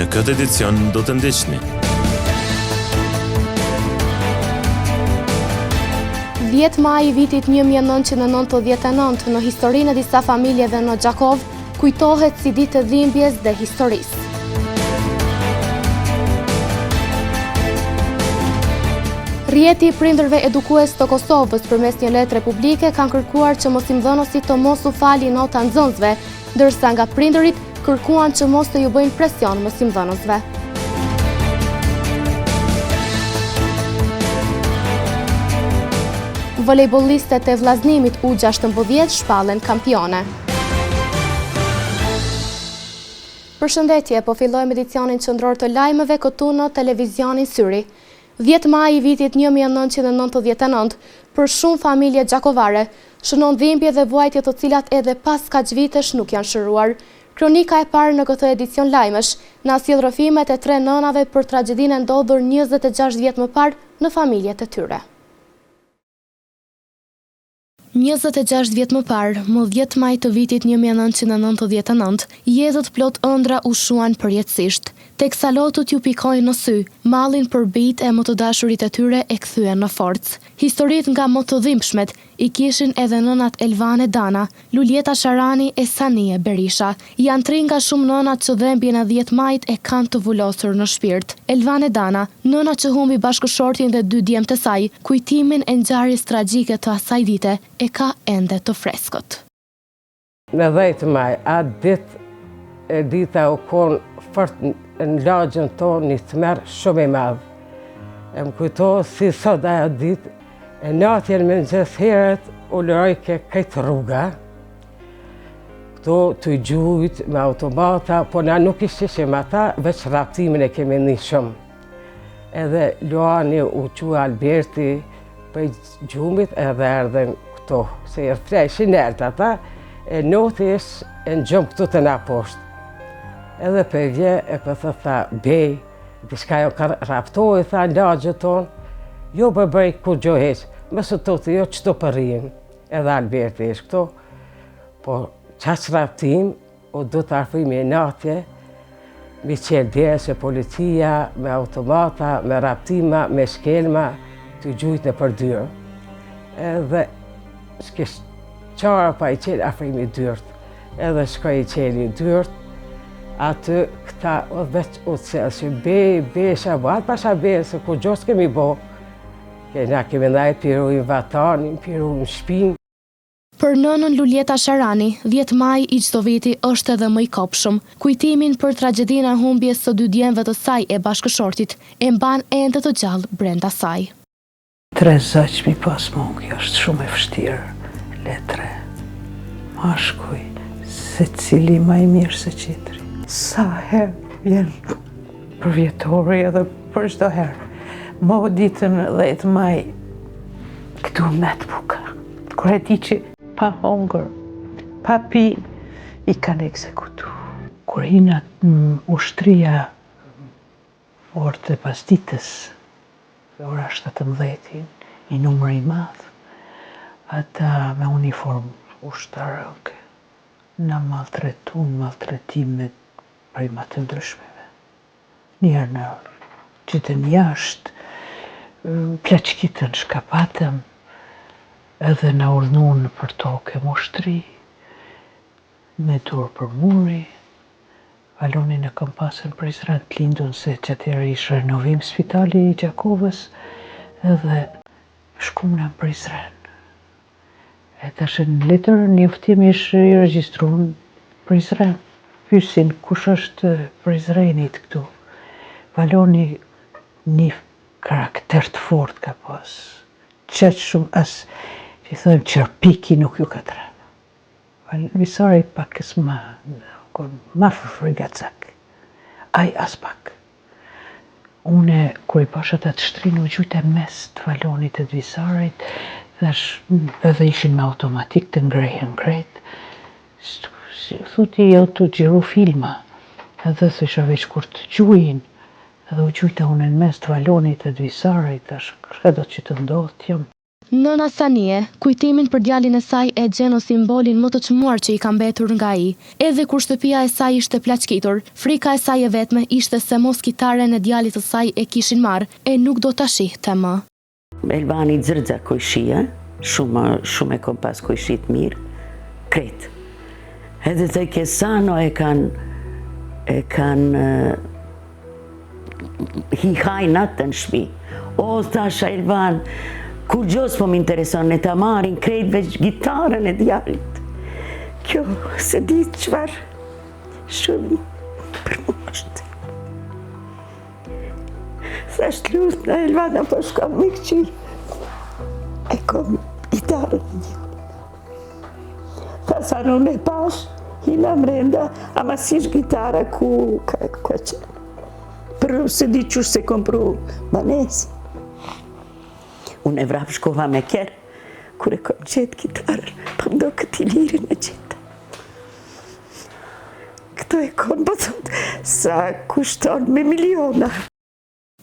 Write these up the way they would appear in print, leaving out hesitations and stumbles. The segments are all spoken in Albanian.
në këtë edicion do të ndiqni. 10 maj i vitit 1999 në historinë e disa familjeve në Gjakov kujtohet si ditë e dhimbjes dhe historisë. Rjeti i prindërve edukues të Kosovës përmes një letre publike kanë kërkuar që mosimdhënësit të mos u falin nota nxënësve, ndërsa nga prindërit kërkuan që mos të ju bëjnë presion mosimdhënësve. Volejbolistët e vllaznimit U16 shpallen kampione. Përshëndetje, po fillojmë edicionin qendror të lajmeve këtu në televizionin Syri. 10 maj i vitit 1999, për shumë familje gjakovare, shënon dhimbje dhe vuajtje të cilat edhe pas kaq vitesh nuk janë shëruar. Kronika e parë në këtë edicion lajmesh na sjell rrëfimet e 3 nënave për tragjedinë e ndodhur 26 vjet më parë në familjet e tyre. 26 vjet më parë, më 10 maj të vitit 1999, jetët plot ëndra u shuan përjetësisht. Teksa lotut ju pikojnë në sy, mallin për bijtë e më të dashurit e tyre e kthyen në forcë. Historitë nga më të dhimbshmet i kishin edhe nënat Elvane Dana, Luljeta Sharani e Sanie Berisha. Janë 3 nga shumë nënat që dhembjen e 10 majit e kanë të vulosur në shpirt. Elvane Dana, nëna që humbi bashkëshortin dhe 2 djemtë e saj, kujtimin e ngjarjes tragjike të asaj dite e ka ende të freskët. Në 10 maj, atë dita u konë fort në lagjën tonë një tmerr shumë i madh. E më kujtohet si sot ajo ditë, e natën me mëngjes herët u lërojke këtë rruga. Këto të gjujt me automata, po na nuk ishim ata, veç raptimin e kemi një shumë. Edhe Luani u qua Alberti për gjumit edhe erdhen këto, se i rfleshin erdh ata, e noti ish e në gjumë këtu të na poshtë. Edhe për vje e për tha bej, diçka jo ka raptoj, tha lagjët tonë, jo për bëj kur gjo heq, mësë të të jo qëto për rrim, edhe Alberti ish këto, po qaq raptim, o du të arfimi e natje, mi qelë dje se policia, me automata, me raptima, me shkelma, të gjujt në për dyrë. Edhe s'kish qara pa i qelë afrimi dyrt, edhe shkoj i qelë i dyrt, atë këta veç u të selë, që bej, shabat, pa shabej, se ku gjos kemi bo, na kemi ndajt piru i vatanin, piru i shpinë. Për nënën Luljeta Sharani, 10 maj i çdo viti është edhe më i kopshëm. Kujtimin për tragjedinë e humbjes së 2 djemve të saj e bashkëshortit e mban ende të gjallë brenda saj. 3 zëq mi pas mungi, është shumë e vështirë, letre, mashkuj, se cili ma i mirë se qitri. Sa herë vjenë për vjetori edhe për çdo herë. Mo ditën 10 maj, këtu me të buka, kër e di që pa hongër, pa pi, i kanë ekzekutu. Kër hina ushtria orë të pas ditës, ora 17, i numër i madhë, ata me uniform ushtarëke, na maltretimet prej ma të ndryshmeve. Njerë në qitën jashtë, pleqkitën shkapatëm, edhe në urdhnun për toke mushtri, me dur për muri, valonin e kam pasën për Izrael të lindun se që atëherë ishë renovim spitali i Gjakovës, edhe shkumna për Izrael. E të shën letër njoftimi ishë i regjistruar për Izrael. Pyesin kush është për Izraelit këtu. Valoni një karakter të fort ka pas. Qëtë shumë as, që i thëmë qërpiki nuk ju ka trena. Visari pakës ma frigacak. Aj as pak. Une, kur i pasha të shtrinë, u gjujtë e mes të valonit e të visarit, edhe ishin me automatik të ngrejën krejt. Thuti jo të gjiru filma, edhe se isha veç kur të gjujin, edhe u gjujta unë në mes të valonit e të visarit, shka do që të ndodhë t'jom. Nëna Sanie, kujtimin për djalin e saj e gjen simbolin më të çmuar që i ka mbetur nga ai. Edhe kur shtëpia e saj ishte plaçkitur, frika e saj e vetme ishte se mos kitaren e djalit të saj e kishin marrë e nuk do ta shihte më. Elvani zërgja kojshia, shumë e kom pas kojshit mirë, kretë. Edhe të Kesano e kanë hihajnat të në shpi. O, thasha Elvan, kur gjos po m'intereson e ta marin krejt veç gitarën e djalit. Kjo se di qëfar shumë për mu është. Thasht luft në Elvana po shkam mikë që e kom gitarën e një. Thasa në pash, hila mrenda, ama sish gitara ku ka qenë. Për se di qush se kompru banesi. Unë e vrap shkova me kjerë, kur e kom qetë gitarën, pa mdo këti lirin e qetë. Këto e kom, po thot, sa kushton me miliona.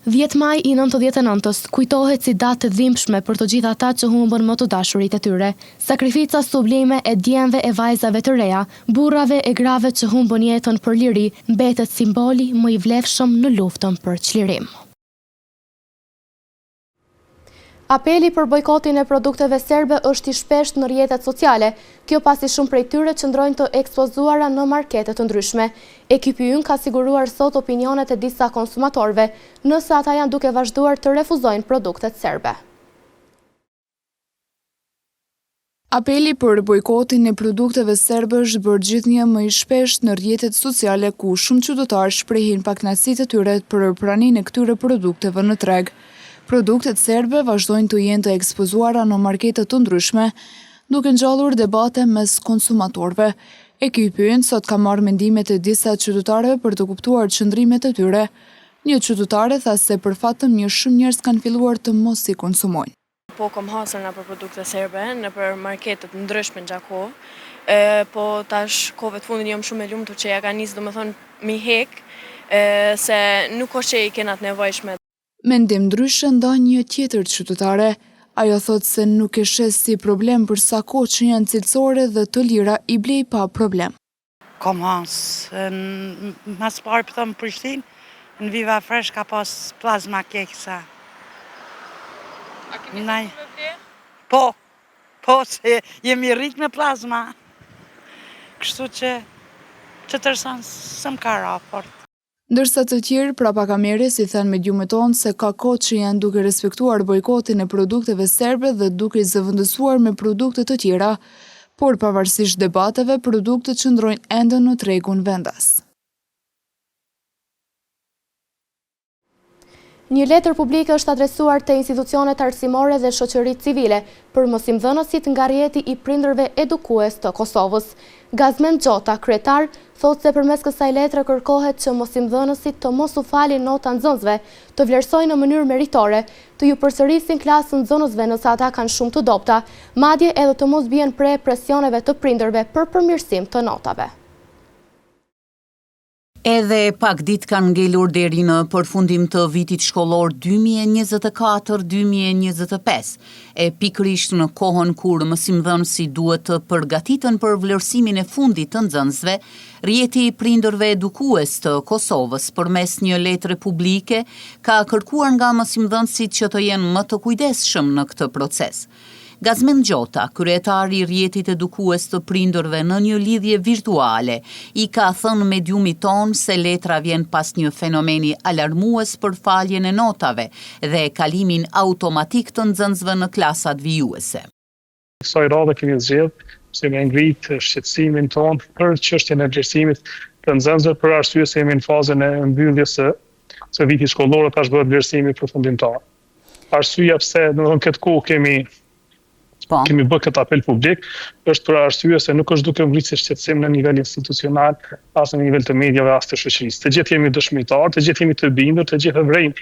10 maj i 99-ës kujtohet si datë dhimbshme për të gjithë ata që humbën më të dashurit e tyre. Sakrifica sublime e djemve e vajzave të reja, burrave e grave që humbën jetën për liri, mbetet simboli më i vlefshëm në luftën për çlirim. Apeli për bojkotin e produkteve serbe është i shpesht në rrjetet sociale, kjo pasi shumë prej tyre qëndrojnë të ekspozuara në marketet të ndryshme. Ekipi ynë ka siguruar sot opinionet e disa konsumatorve, nëse ata janë duke vazhduar të refuzojnë produktet serbe. Apeli për bojkotin e produkteve serbe është bërë gjithnjë më i shpesht në rrjetet sociale ku shumë qytetarë shprehin pakënaqësitë e tyre për praninë e këtyre produkteve në treg. Produktet serbe vazhdojnë të jenë të ekspozuara në marketet të ndryshme, duke ngjallur debate mes konsumatorëve. Ekipi ynë sot ka marrë mendimet e disa qytetarëve për të kuptuar qëndrimet e tyre. Një qytetare tha se për fat të mirë shumë njerëz kanë filluar të mos i konsumojnë. Po kom hasur në për produkte serbe, në për marketet ndryshme në gjako, po tash kove të fundin jam shumë e lumtur që ja ka nisë domethënë mi hek, se nuk është që i kenat nevojshme. Mendim ndryshe nda një tjetër qytetare. Ajo thot se nuk e shes si problem për sa kohë që janë cilësore dhe të lira i blej pa problem. Kom hasë, mas parë për thëmë Prishtinë, në Viva Fresh ka pas plazma keksa. A kemi të vëvdje? Po, se jemi rritë me plazma. Kështu që tërsan së më ka raport. Ndërsa të tjerë prapa kamerës i thënë mediumet tonë se ka kohë që janë duke respektuar bojkotin e produkteve serbe dhe duke i zëvendësuar me produkte të tjera, por pavarësisht debateve, produktet qëndrojnë ende në tregun vendas. Një letër publike është adresuar te institucionet arsimore dhe shoqëritë civile për mosimdhënësit nga rrjeti i prindërve edukues të Kosovës. Gazmend Gjota, kryetar, thotë se përmes kësaj letre kërkohet që mosimdhënësit të mos u falin nota nxënësve, të vlerësojnë në mënyrë meritore, të ju përsërisin klasën nxënësve nëse ata kanë shumë të dobta, madje edhe të mos bien pre presioneve të prindërve për përmirësim të notave. Edhe pak ditë kanë ngelur deri në përfundim të vitit shkollor 2024-2025, e pikërisht në kohën kur mësimdhënësi duhet të përgatiten për vlerësimin e fundit të nxënësve, rrjeti i prindërve edukues të Kosovës përmes një letre publike ka kërkuar nga mësimdhënësit që të jenë më të kujdesshëm në këtë proces. Gazmend Gjota, kryetari i rrjetit edukues të prindërve në një lidhje virtuale, i ka thënë mediumit ton se letra vjen pas një fenomeni alarmues për faljen e notave dhe kalimin automatik të nxënësve në klasat vijuese. Kësaj radhe kemi zgjedhur se me ngrit shqetësimin ton për çështjen e vlerësimit të nxënësve për arsye se jemi në fazën e mbylljes së vitit shkollor, tash bëhet vlerësimi përfundimtar. Arsyeja pse domethënë këtë kohë kemi bërë këtë apel publik, është për arsye se nuk është duke ngritur shqetësim në nivel institucional, as në nivel të medjave, as të shoqërisë. Të gjithë jemi dëshmitar, të gjithë jemi të bindur, të gjithë e vrejmë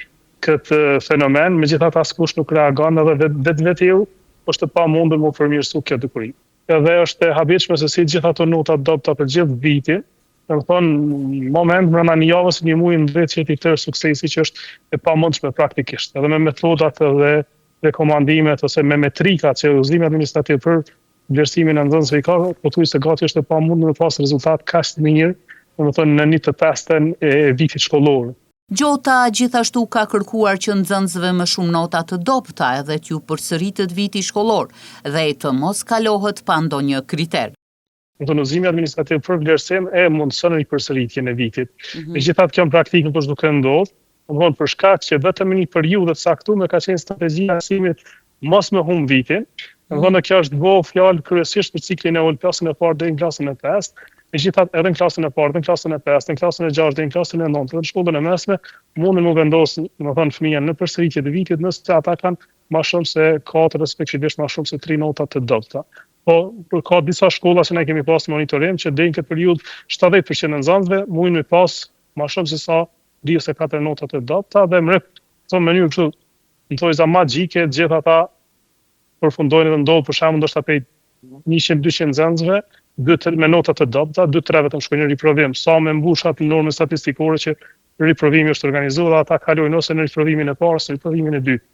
këtë fenomen, megjithatë askush nuk reagon edhe vetvetill është e pamundur më përmirësu kjo dukuri. Edhe është e habitshme se si gjithë ato nota dobta për gjithë vitin, domethënë moment brenda një javës, një muaji ndërhet që ti këtë suksesi që është e pamundshme praktikisht, edhe me metodat edhe rekomandimet ose me metrika që udhëzimi administrativ për vlerësimin e nxënësve i ka, pothuajse gati është e pamundur të pas rezultat kaq të mirë, domethënë në 1/5 e vitit shkollor. Gjota gjithashtu ka kërkuar që nxënësve më shumë nota të dobta edhe t'ju përsëritet viti shkollor dhe të mos kalohet pa ndonjë kriter. Udhëzimi administrativ për vlerësim e mundson ripërsëritjen e vitit. Megjithatë kjo në praktikë nuk është duke ndodhur, domthonë për shkak që vetëm në një periudhë të caktuar ka qenë strategjia e arsimit mos me humb vitin. Domthonë kjo është bëu fjalë kryesisht për ciklin e klasën e parë deri në klasën e 5. Megjithatë edhe në klasën e parë, në klasën e 5, në klasën e 6 dhe në klasën e 9 dhe në shkollën e mesme mundën u vendos, domethënë fëmijën në përsëritje të vitit nëse ata kanë më shumë se 4 respektivisht më shumë se 3 nota të dobta. Po ka disa shkolla që ne kemi pas monitorim që deri në këtë periudhë 70% e nxënësve mundin me pas më shumë se sa 2 ose 4 nota të dobta dhe në mënyrë kështu, në thojza magjike, gjithë ata përfundojnë dhe ndodh për shembull ndoshta prej 100-200 nxënësve, 2 me nota të dobta, 2-3 vetëm shkojnë në riprovim, sa me mbush atë normën statistikore që riprovimi është organizuar, ata kalojnë ose në riprovimin e parë ose në riprovimin e dytë.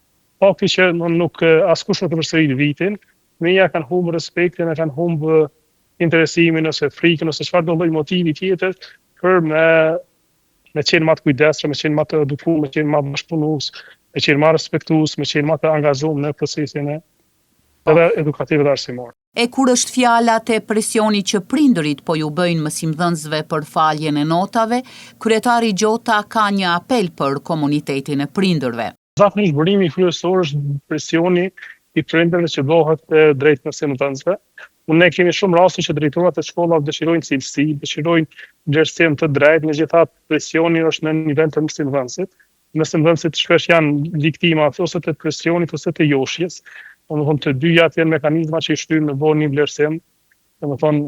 Fakti që nuk askush nuk përsërit vitin, fëmija kanë humbë respektin, kanë humbë interesimin ose frikën ose çfarë do lloj motivi tjetër për me qenë më të kujdesshëm, me qenë më të edukuar, me qenë më bashkëpunues, me qenë më respektues, me qenë më të angazhuar në procesin e edukativ dhe arsimor. E kur është fjala te presioni që prindërit po ju bëjnë mësimdhënësve për faljen e notave, kryetari Gjota ka një apel për komunitetin e prindërve. Zakonisht burimi kryesor është presioni i prindërve që bëhet drejt mësimdhënësve. Ne kemi shumë raste që drejtorat e shkollave dëshirojnë cilësi, dëshirojnë vlerësim të drejtë, megjithatë presioni është në nivel të mësimdhënësit. Mësimdhënësit shpesh janë viktima ose të presionit ose të joshjes. Domethënë të dyja janë mekanizma që i shtyjnë në bërë një vlerësim, domethënë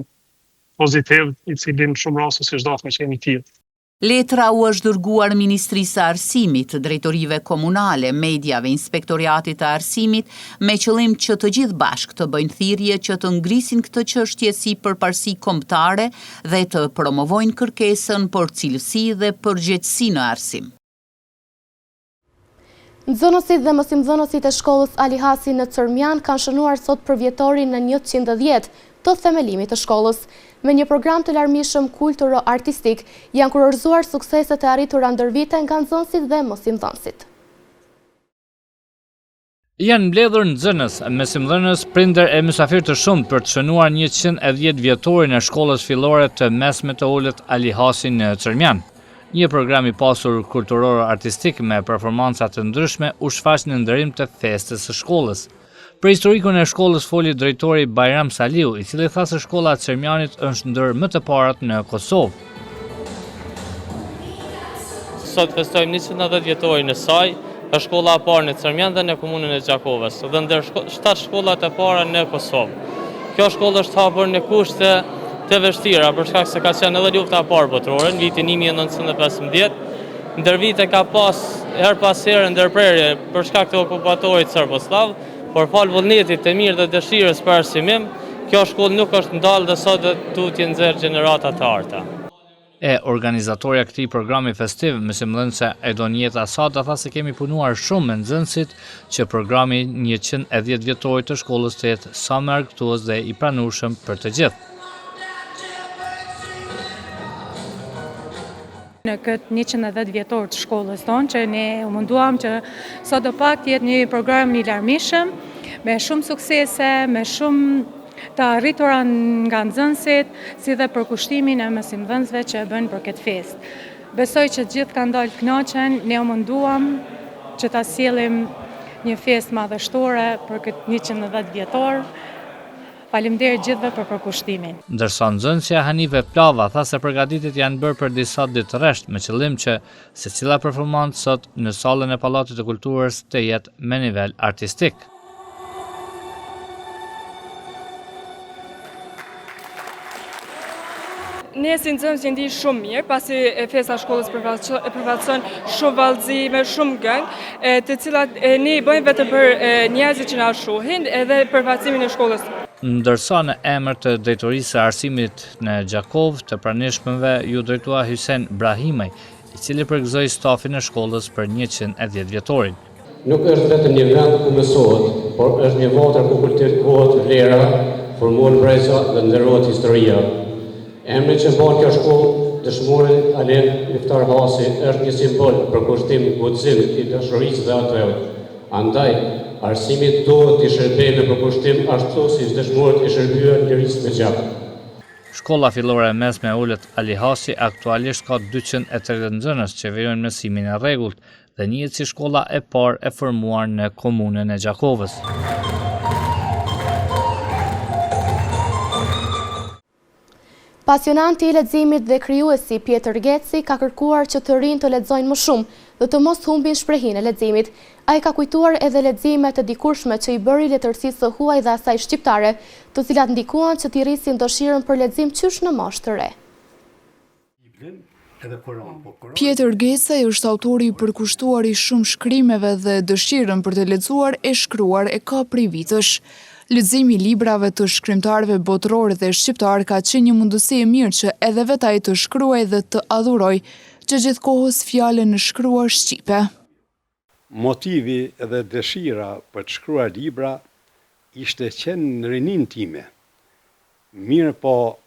pozitiv, i cili në shumë raste si çdo me qenë i tillë. Letra u është dërguar Ministrisë së Arsimit, drejtorive komunale, mediave, inspektoriatit të arsimit, me qëllim që të gjithë bashkë të bëjnë thirrje që të ngrisin këtë çështje si përparësi kombëtare dhe të promovojnë kërkesën për cilësi dhe përgjegjësi në arsim. Nxënësit dhe mësimdhënësit e shkollës Ali Hasi në Cërmjan kanë shënuar sot për vjetorin në 110 të themelimit të shkollës. Me një program të larmishëm kulturo-artistik, janë kurorzuar sukseset e arritura ndër vite nga nxënësit dhe mësimdhënësit. Janë mbledhur nxënës, mësimdhënës, prindër e mysafirë të shumtë për të shënuar 110 vjetorin e shkollës fillore të mesme të ulët Ali Hasi në Cërmjan. Një program i pasur kulturor-artistik me performanca të ndryshme u shfaq në ndërim të festës së shkollës. Për historikun e shkollës foli drejtori Bajram Saliu, i cili tha se shkolla e Cërmjanit është ndër më të parat në Kosovë. Sot festojmë 110 vjetorin e saj, është shkolla e parë në Cërmjan dhe në komunën e Gjakovës, dhe ndër 7 shkollat e para në Kosovë. Kjo shkollë është hapur në kushte të vështira, për shkak se ka qenë edhe lufta e parë botërore në vitin 1915. Ndër vite ka pas her pas here ndërprerje për shkak të okupatorit serboslav, por fal vullnetit të mirë dhe dëshirës për arsimim, kjo shkollë nuk është ndalë dhe sot duhet të nxjerrë gjenerata të arta. Organizatorja këtij programi festiv, mësimdhënëse Edonjeta Sada, tha se kemi punuar shumë me nxënësit që programi 110 vjetorit të shkollës të jetë sa më argëtues dhe i pranueshëm për të gjithë. Në këtë 110 vjetor të shkollës tonë, që ne u munduam që sot do pak të jetë një program i larmishëm, me shumë suksese, me shumë të arritura nga nxënësit, si dhe për kushtimin e mësimdhënësve që e bën për këtë festë. Besoj që gjithë kanë dalë të kënaqur, ne u munduam që ta sjellim një festë madhështore për këtë 110 vjetor. Faleminderit gjithëve për përkushtimin. Ndërsa nxënësja Hanive Plava tha se përgatitjet janë bërë për disa ditë të rresht, me qëllim që secila performancë sot në sallën e Pallatit të Kulturës të jetë me nivel artistik. Ne si nxënës që ndi shumë mirë, pasi festa shkollës përfaqëson shumë vallëzime, shumë gëng, të cilat ne i bëjmë vetëm për njerëzit që na shohin edhe përfaqësimin e shkollës. Ndërsa në emër të drejtorisë së arsimit në Gjakovë të pranishmëve ju drejtua Hysen Brahimaj, i cili përgëzoi stafin e shkollës për 110 vjetorin. nuk është vetëm një vend ku mësohet, por është një votër ku kultivohet vlera, formohen breza dhe nderohet historia. Emri që mban kjo shkollë, dëshmori Alen Iftar Hasi, është një simbol për kushtim guxim i dashurisë dhe atëve. Andaj, arsimi duhet të shërbejë në përkushtim ashtu si dëshmorët i shërbyen lirisë me gjatë. Shkolla fillore e mesme e ulët Ali Hasi aktualisht ka 230 nxënës që vlerojnë mësimin e rregullt dhe njihet si shkolla e parë e formuar në komunën e Gjakovës. Pasionanti i leximit dhe krijuesi Pjetër Geci ka kërkuar që të rinjtë të lexojnë më shumë dhe të mos humbin shprehinë e leximit. Ai ka kujtuar edhe lexime të dikurshme që i bëri letërsisë së huaj dhe asaj shqiptare, të cilat ndikuan që t'i rrisin dëshirën për lexim qysh në moshë të re. Pjetër Gecaj është autori i përkushtuar i shumë shkrimeve dhe dëshirën për të lexuar e shkruar e ka prej vitësh. Leximi i librave të shkrimtarëve botëror dhe shqiptar ka qenë një mundësi e mirë që edhe vetë ai të shkruaj dhe të adhuroj, që gjithkohës fjalën në shkruar shqipe. Motivi dhe dëshira për të shkruar libra ishte qenë në rinin time. Mirë po,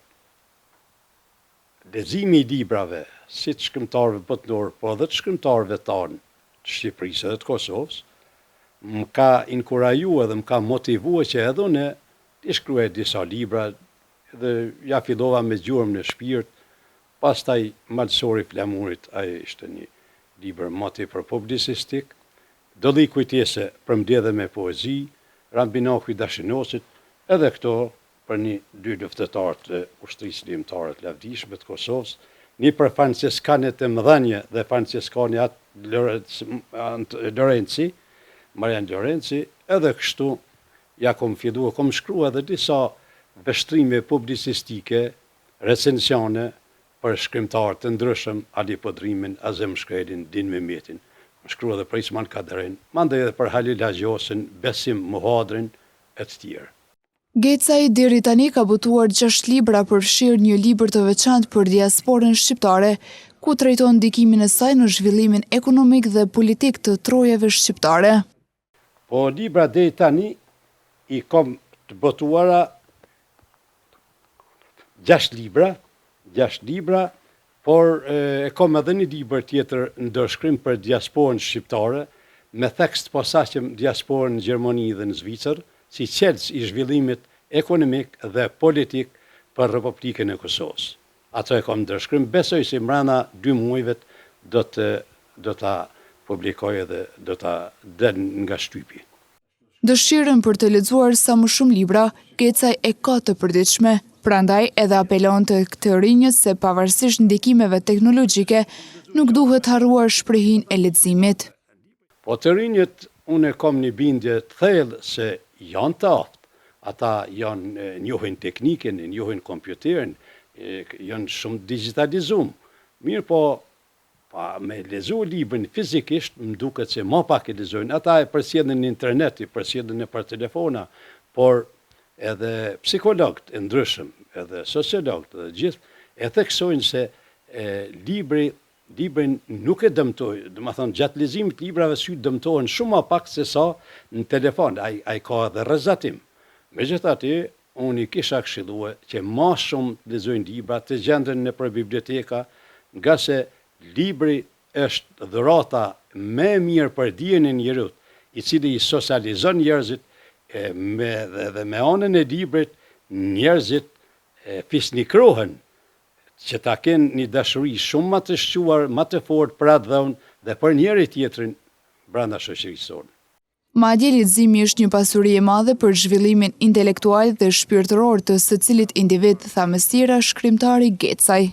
leximi i librave, si të shkrimtarëve botëror, po edhe të shkrimtarëve tanë të Shqipërisë dhe të Kosovës, më ka inkurajua dhe më ka motivua që edhe unë të shkruaj disa libra dhe ja fillova me gjurmë në shpirt, pastaj Malsori Flamurit, ai ishte një libër më tepër publicistik, Dëlli kujtese për mbledhje me poezi, Rambinaku i Dashinosit, edhe këto për dy luftëtarë të ushtrisë ligjore të lavdishme të Kosovës, një për Franceskanet e Mëdhenje dhe Franceskani Lorenci, Marian Lorenci, edhe kështu ja kom filluar, kom shkruar edhe disa veshtrime publicistike, recensione për shkrimtarë të ndryshëm, Ali Podrimin, Azem Shkrelin, Din Mehmetin. Më shkrua edhe për Isman Kaderin, mandej edhe për Halil Hagjosin, Besim Muhadrin, e të tjerë. Gecaj deri tani ka botuar 6 libra, përfshirë një libër të veçantë për diasporën shqiptare, ku trajton ndikimin e saj në zhvillimin ekonomik dhe politik të trojave shqiptare. Po libra deri tani i kom të botuara 6 libra, por e kom edhe një libër tjetër ndërshkrim për diasporën shqiptare, me tekst posaçëm diasporën në Gjermani dhe në Zvicër, si qelës i zhvillimit ekonomik dhe politik për Republikën e Kosovës. Ato e kom ndërshkrim, besoj si mbrana 2 muajve do ta publikoj dhe do ta del nga shtypi. Dëshirën për të lexuar sa më shumë libra, Gecaj e ka të përditshme, prandaj edhe apelon të këtë rinjës se pavarësisht ndikimeve teknologjike, nuk duhet harruar shprehinë e leximit. Po të rinjët, unë kam një bindje të thellë se janë të aftë. Ata njohin teknikën, njohin kompjuterin, janë shumë digitalizum. Mirë po, me lezu librin fizikisht, më duket se ma pak e lezojnë. Ata e përsjedhin në internet, i përsjedhin për telefona, por edhe psikologët e ndryshëm, edhe sociologët dhe gjithë, e theksojnë se librin nuk e dëmtojnë, dhe më thonë, gjatë lezimit librave sy dëmtojnë shumë ma pak se sa në telefon, a i ka edhe rrezatim. Megjithatë, unë i kisha këshillue që ma shumë lezojnë libra të gjendën në për biblioteka, nga se libri është dhurata me mirë për dijen e njerëzit, i cili i socializon njerëzit, dhe me anën e librit njerëzit fisnikrohen që ta kenë një dashuri shumë më të shquar, më të fortë për atë dhënë dhe për njëri tjetrin brenda shoqërisë sonë. Madje leximi është një pasuri e madhe për zhvillimin intelektual dhe shpirtëror të secilit individ, tha mësira shkrimtari Gecaj.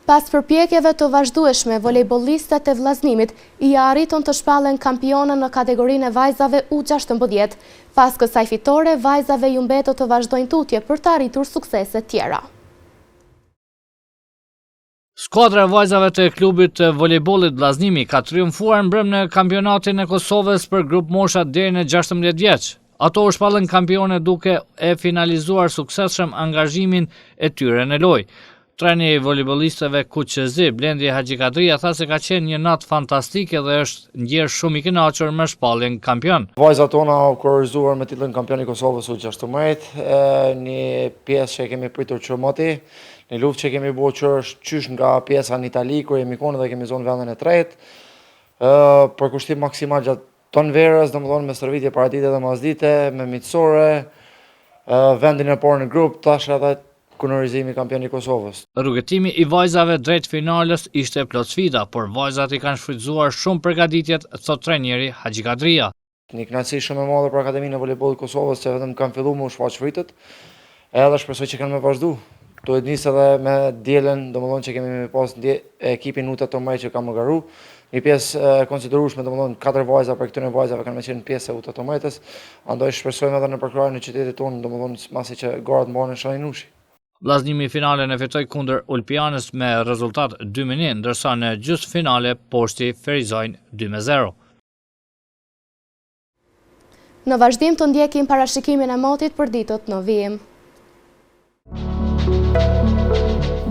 Pas përpjekjeve të vazhdueshme, volejbolistët e vllaznimit i arritën të shpallen kampionën në kategorinë e vajzave U16. Pas kësaj fitore, vajzave ju mbetet të vazhdojnë tutje për të arritur suksese tjera. Skuadra e vajzave të klubit të volejbollit Vllaznimi ka triumfuar mbrëm në kampionatin e Kosovës për grup mosha deri në 16 vjeç. Ato u shpallën kampione duke e finalizuar suksesshëm angazhimin e tyre në lojë. Treni i volejbolistëve Kuqezi, Blendi Haxhikadria, tha se ka qenë një natë fantastike dhe është ndjerë shumë i kënaqur me shpalljen kampion. Vajzat tona u kurorëzuar me titullin kampion i Kosovës U16, një pjesë që kemi pritur që moti, një luftë që kemi bërë që është qysh nga pjesa në Itali, kur jemi konë dhe kemi zonë vendin e tretë, për kushtim maksimal gjatë tonë verës, domethënë me stërvitje paradite dhe mazdite, me miqësore, vendin e parë në grup, tash edhe kunorizimi kampion i Kosovës. Rrugëtimi i vajzave drejt finales ishte plot sfida, por vajzat i kanë shfrytzuar shumë përgatitjet, thot trajneri Haxhikadria. Një kënaqësi shumë e madhe për Akademinë e Volejbollit Kosovës që vetëm kanë filluar me u shfaq fritët, edhe shpresoj që kanë me vazhdu. Duhet nisë edhe me dielën, domethënë që kemi me pas ekipin Uta Tomaj që ka më garu. Një pjesë konsiderueshme, domethënë 4 vajza për këtyre vajzave kanë qenë pjesë e Uta Tomajtës, andaj shpresojmë edhe në përkrahjen e qytetit tonë, domethënë masi që garat mbahen Shajnushi. Vllaznimi finalen e fitoi kundër Ulpianës me rezultat 2-1, ndërsa në gjysmë finale poshti Ferizajn 2-0. Në vazhdim të ndjekim parashikimin e motit për ditët në vijim.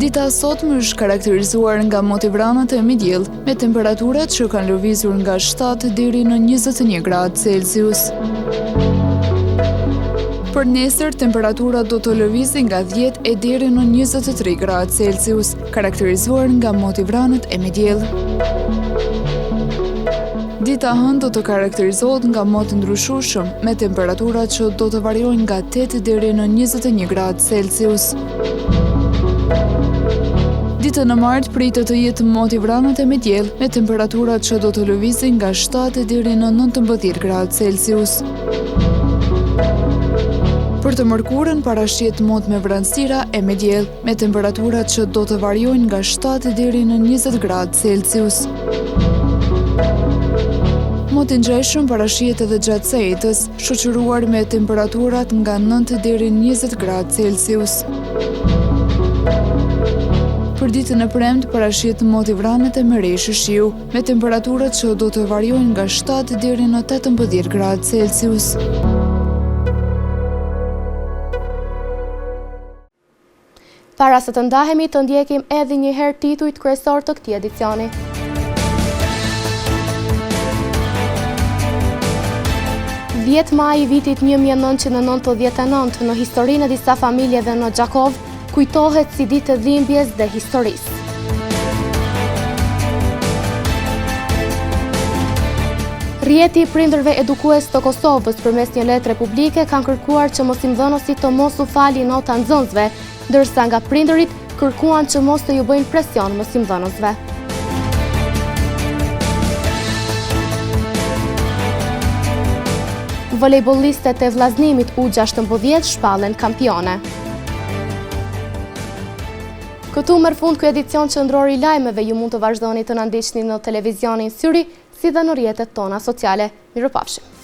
Dita sotme është karakterizuar nga moti vranët e midjell, me temperaturat që kanë lëvizur nga 7 deri në 21 gradë Celsius. Për nesër, temperatura do të lëvizë nga 10 e deri në 23 gradë Celsius, karakterizuar nga moti vranët e midjell. Dita hënë do të karakterizohet nga moti ndryshueshëm, me temperaturat që do të variojnë nga 8 deri në 21 gradë Celsius. Ditën e martë pritet të jetë moti vranët e midjell, me temperaturat që do të lëvizin nga 7 deri në 19 gradë Celsius. Për të mërkurën parashihet mot me vranësira e midjell, me temperaturat që do të variojnë nga 7 deri në 20 gradë Celsius. Moti ngjeshëm parashihet edhe gjatë sejtës, shoqëruar me temperaturat nga 9 deri në 20 gradë Celsius. Për ditën e premte parashihet moti vranët e mereshë shiu, me temperaturat që do të variojnë nga 7 deri në 18 gradë Celsius. Para se të ndahemi, të ndjekim edhe një herë titujt kryesor të këtij edicioni. Dhjetë maj i vitit 1999 në historinë e disa familjeve në Gjakov kujtohet si ditë e dhimbjes dhe historisë. Rjeti i prindërve edukues të Kosovës përmes një letre publike kanë kërkuar që mosimdhënësit të mos u falin nota nxënësve, ndërsa nga prindërit kërkuan që mos të ju bëjnë presion mosimdhënësve. Volejbolistët e vllaznimit U16 shpallen kampione. Këtu merr fund ky edicion qendror i lajmeve. Ju mund të vazhdoni të na ndiqni në televizionin Syri, si dhe në rrjetet tona sociale. Mirupafshim.